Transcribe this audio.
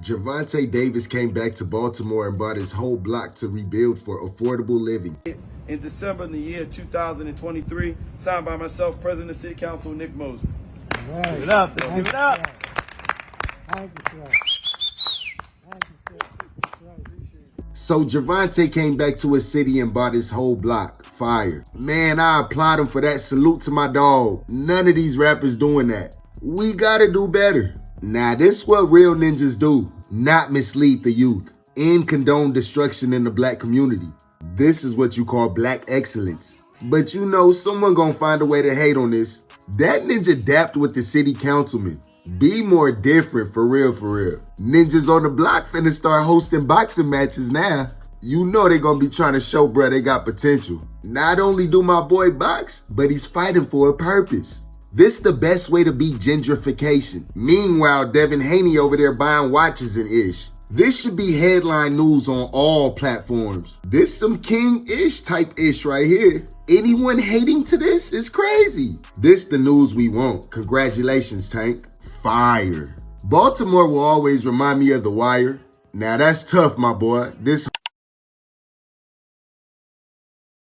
Gervonta Davis came back to Baltimore and bought his whole block to rebuild for affordable living. In December in the year 2023, signed by myself, President of City Council, Nick Mosley. Right. Give it up. Give it up. Thank you, sir. Thank you, sir. So Gervonta came back to his city and bought his whole block. Fire. Man, I applaud him for that. Salute to my dog. None of these rappers doing that. We gotta do better. Now, this is what real ninjas do. Not mislead the youth and condone destruction in the black community. This is what you call black excellence. But you know, someone gonna find a way to hate on this. That ninja dapped with the city councilman. Be more different, for real, for real. Ninjas on the block finna start hosting boxing matches now. You know they gonna be trying to show bruh they got potential. Not only do my boy box, but he's fighting for a purpose. This the best way to beat gentrification. Meanwhile, Devin Haney over there buying watches and ish. This should be headline news on all platforms. This some king-ish type ish right here. Anyone hating to this is crazy. This the news we want. Congratulations, Tank. Fire. Baltimore will always remind me of The Wire. Now that's tough, my boy. This